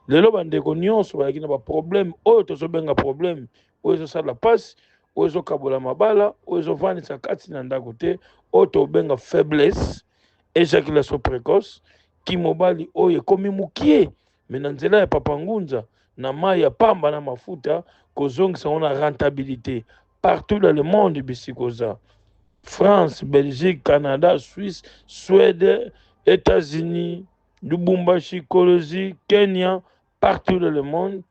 Lelo bandeko nyonso bayaki na ba problème oyo tozobenga problème oyo ezosala pasi oyo ezokabola mabala oyo ezovanisa kati na ndako te oyo tobenga faiblesse éjaculation précoce kimobali oyo ekomi mukie me na nzela ya papa Ngunza na mai ya pamba na mafuta kozongisa ngo na rentabilité partout dans le monde bisikoza France, Belgique, Canada, Suisse, Suède, États-Unis, Lubumbashi, Kolosi, Kenya, partout dans le monde,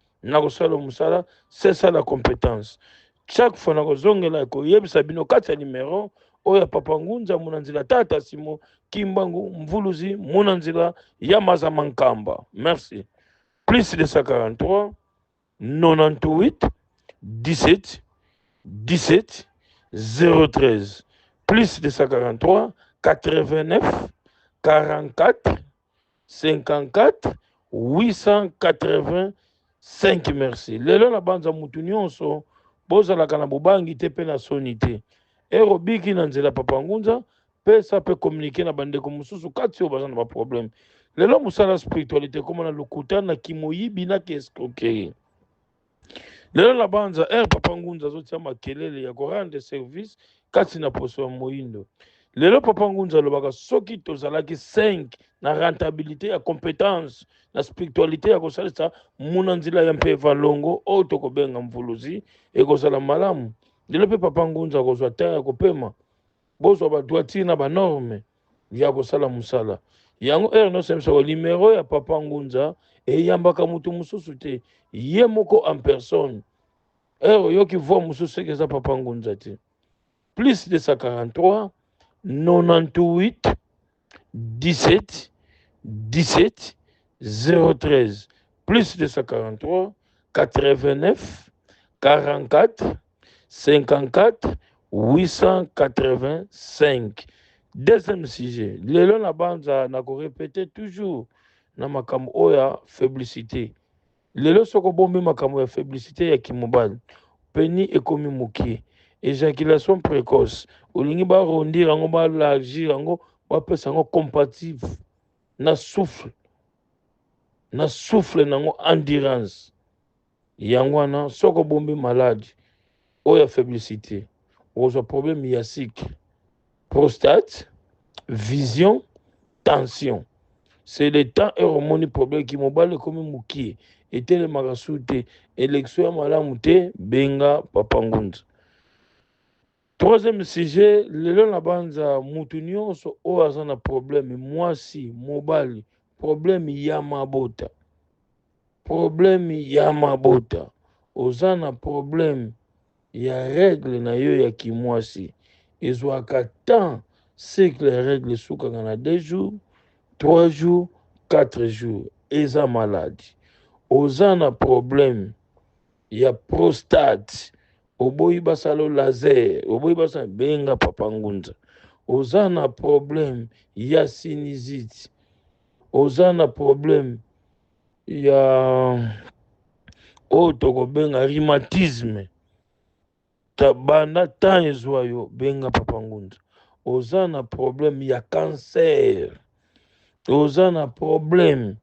c'est ça la compétence. Chaque fois, nous avons sabino 4 numéros, oya papa Ngunza, Munanzila, Tata Simo, Kimbangu, Mvuluzi, Munanzila, Yamaza Mankamba. Merci. Plus de 143, 98, 17, 17, 013. Plus de 143, 89, 44, 54, 885. Merci. Lelo na banza mutu nyonso bozalaka na bobangi te pe na soni te. Erobiki na nzela papa Ngunza pe sa pe communiquer na bandeko mususu kati oyo baza na ba problème. Lelo musala spiritualité comme na lokuta na kimoyibi na escroquerie. lelo na banza papa ngunza azotia makelele ya korande service kati na poso ya moindo. Lelo papa ngunza alobaka soki tozalaki 5 na rentabilité ya compétence na spiritualité ya kosalisa muna nzela ya mpe valongo oyo tokobenga mvuluzi ekozala malamu. Lelo mpe papa ngunza akozwa terre ya kopema bozwa badroitire na banorme ya kosala mosala yango nosemisa limero ya papa ngunza eyambaka mutu mosusu te ye moko en personne oyoki voix mosusu eke eza papa ngunza te. Plus 243 98 17 17 013 plus 243 89 44 54 885. Deuxième sujet, lelo na banza na ko répéter toujours na makambo oya faiblité. Lelo soko bombi makambo ya faiblité ya kimobali peni ekomi mokie éjaculation précoce olingi ba rondir yango ba largir yango ba pesa yango compatible na souffle nango endurance yango wana soko bombi malade oya faiblité ozo problème ya cycle prostate vision tension c'est le temps et hormone problème qui mobile comme mukie était le magasute élection ya malamu te benga papa ngunza. Troisième sujet, lelo na banza mutu nyonso oyo aza na problème mwasi mobali problème ya mabota oza na problème ya règle na yo ya kimwasi ezwaka temps cycle ya règle sukaka na 2 jours 3 jours 4 jours eza maladi. Oza na problème ya prostate oboyi basalo laser oboyi basalo benga papa ngunza. Oza na problème ya sinusite oza na problème ya tokobenga rhumatisme tabanda temps ezwa yo benga papa ngunza. Oza na problème ya cancer oza na problème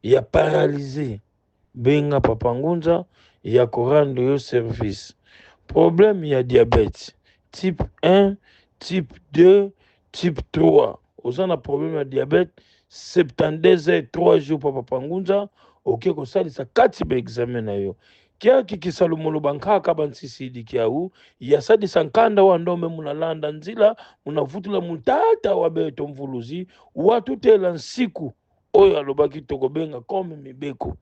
ya paralysé benga papa ngunza ya korando yo service. Problème ya diabète type 1 type 2 type 3 oza na problème ya diabète 72 heures 3 jours papa ngunza oke kosalisa kati ba examen na yo kia kikisa lumoloba nkaka bansisidi kiau yasadisa nkanda wa ndome munalanda nzila munavutula mutata wa beto mvuluzi watutela nsiku oyo alobaki tokobenga comme mibeko.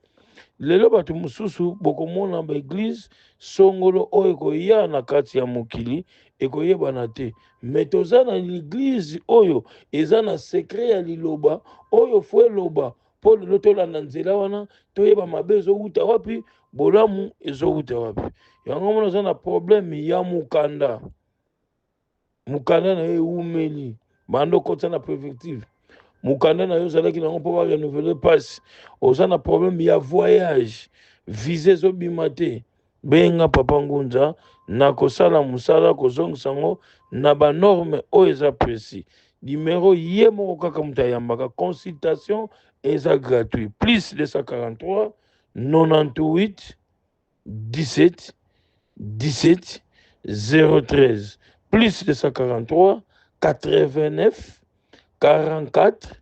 Lelo batu mususu bokomona ba église songolo oyo koya na kati ya mokili ekoyebana te mais toza na l'église oyo eza na secret ya liloba oyo fwe loba po lelo tolanda nzela wana toyeba mabe ezowuta wapi bolamu ezowuta wapi. Yango mona oza na problème ya mukanda na ye umeli bando kota na préventive mukanda na yo zalaki nango mpo ba renouveler passe. Oza na problème ya voyage vise zobima te benga papa ngunza na kosala musala kozongisa ngo na banorme oyo eza précis. Numéro ye moko kaka mutu ayambaka consultation eza gratuit plus 243 98 17 17 013 plus 243 89 44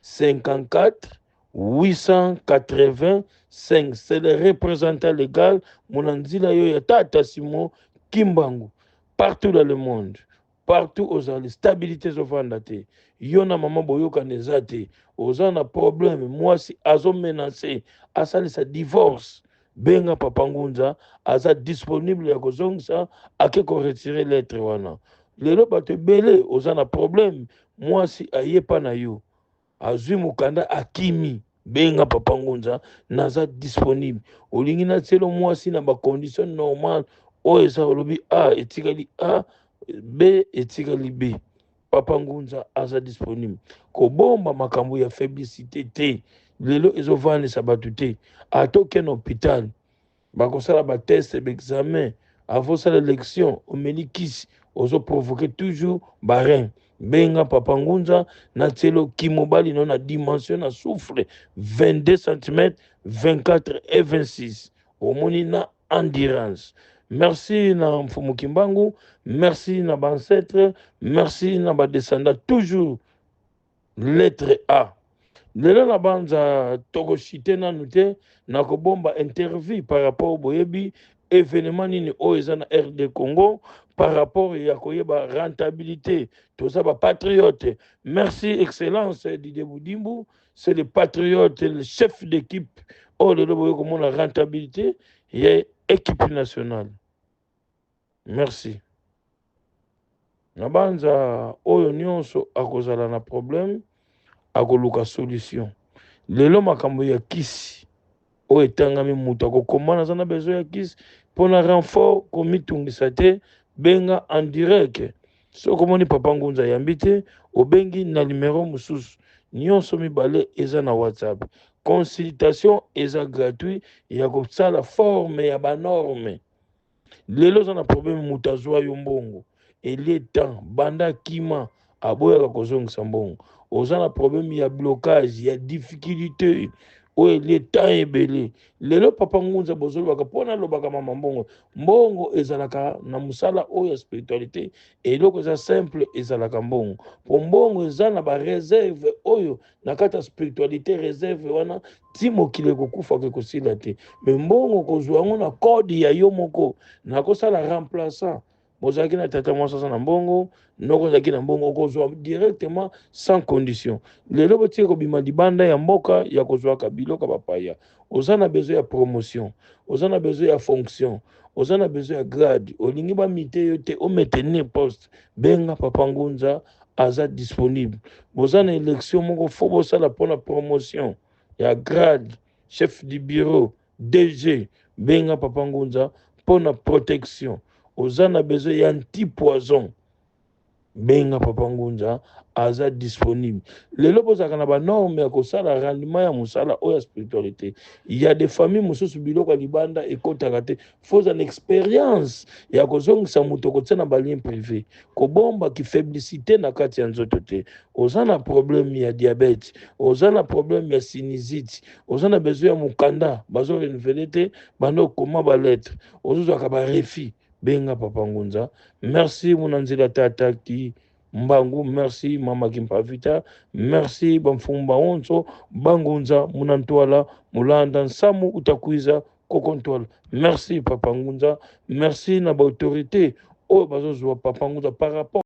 54 885. C'est le représentant légal Monanzila yo Tata Simon Kimbangu partout dans le monde, partout aux alliés stabilité zovandate yona maman boyoka nezate ozana problème moi si azo menacé asali sa divorce benga papa ngunza aza disponible ya kozongisa ake ko retirer lettre wana lelo bato belé ozana problème moi si ayepa na yo azwi mukanda akimi benga papa ngunza naza disponible olingi na tselo mwasi na ba condition normale o eza olobi a etikali a b etikali b papa ngunza aza disponible ko bomba makambo ya faiblité te lelo ezovanisa batu te atoke na hôpital bakosala ba test ba examen avant ça l'élection omelikisi ozo provoquer toujours barin benga papa ngunza na tselo kimobali non na dimension na souffle 22 cm 24 et 26 omoni na endurance. Merci na Mfumu Kimbangu, merci na ancêtre, merci na descendant toujours lettre A. Lelo na banza tokoshite nanu te na kobomba interview par rapport au boyebi événement nini oyo na RD Congo par rapport ya koyeba rentabilité toza ba patriote. Merci excellence Didier Boudimbu, c'est le patriote, le chef d'équipe oh lelo boye comme la rentabilité et équipe nationale. Merci. Na banza oyo nyonso akozala na problème akoluka solution. Lelo makambo ya kisi o etangami mutu akokomana zana besoin ya kisi pona renfort komitungisa te benga en direct. So komoni Papa Ngunza yambi te obengi na numéro mususu nyonso mibale eza na WhatsApp. Consultation eza gratuit ya kosala forme ya banorme. Lelo zana problème mutu azwa yo mbongo ele temps banda kima aboyaka kozongisa mbongo. Ozana problème ya blocage, ya difficulté, oye l'état ebele. Lelo Papa Ngunza bozolo baka pona lobaka mama mbongo. Mbongo ezalaka na musala oya spiritualité eloko za simple ezalaka mbongo. Po mbongo ezana ba réserve oyo na kata spiritualité réserve wana timo kile kokufa ke kosila te. Me mbongo kozwa ngona code ya yo moko na kosala remplaçant. Bozaki na tata mwasa na mbongo, noko zaki na mbongo kozwa directement sans condition. Lelo botie ko bima libanda ya mboka ya kozwa kabilo ka bapaya. Ozana besoin ya promotion, ozana besoin ya fonction, ozana besoin ya grade, olingi ba mite yote o maintenir poste. Benga Papa Ngunza aza disponible. Bozana élection moko fo bosala pona promotion ya grade, chef du bureau, DG, benga Papa Ngunza pona protection. Ozana besoin ya anti-poison. Benga Papa Ngunza aza disponible. Lelo bozaka na ba norme ya kosala rendement ya musala oya spiritualité. Il y a des familles mususu biloko libanda ekotaka te. Faut une expérience ya kozongisa muto kotsana ba lien privé. Kobomba ki faiblité na kati ya nzoto te. Ozana problème ya diabète, ozana problème ya sinusite, ozana besoin ya mukanda, bazo renouveler te, bano koma ba lettre. Ozozaka ba refi. Benga Papa Ngunza. Merci Munanzila Tata ki Mbangu, merci Mama Kimpavita, merci Bamfumba Onso, Bangunza, Munantwala, Mulanda Nsamu Utakwiza, Kokontwala. Merci Papa Ngunza, merci na ba autorité. Oh, bazo Papa Ngunza par rapport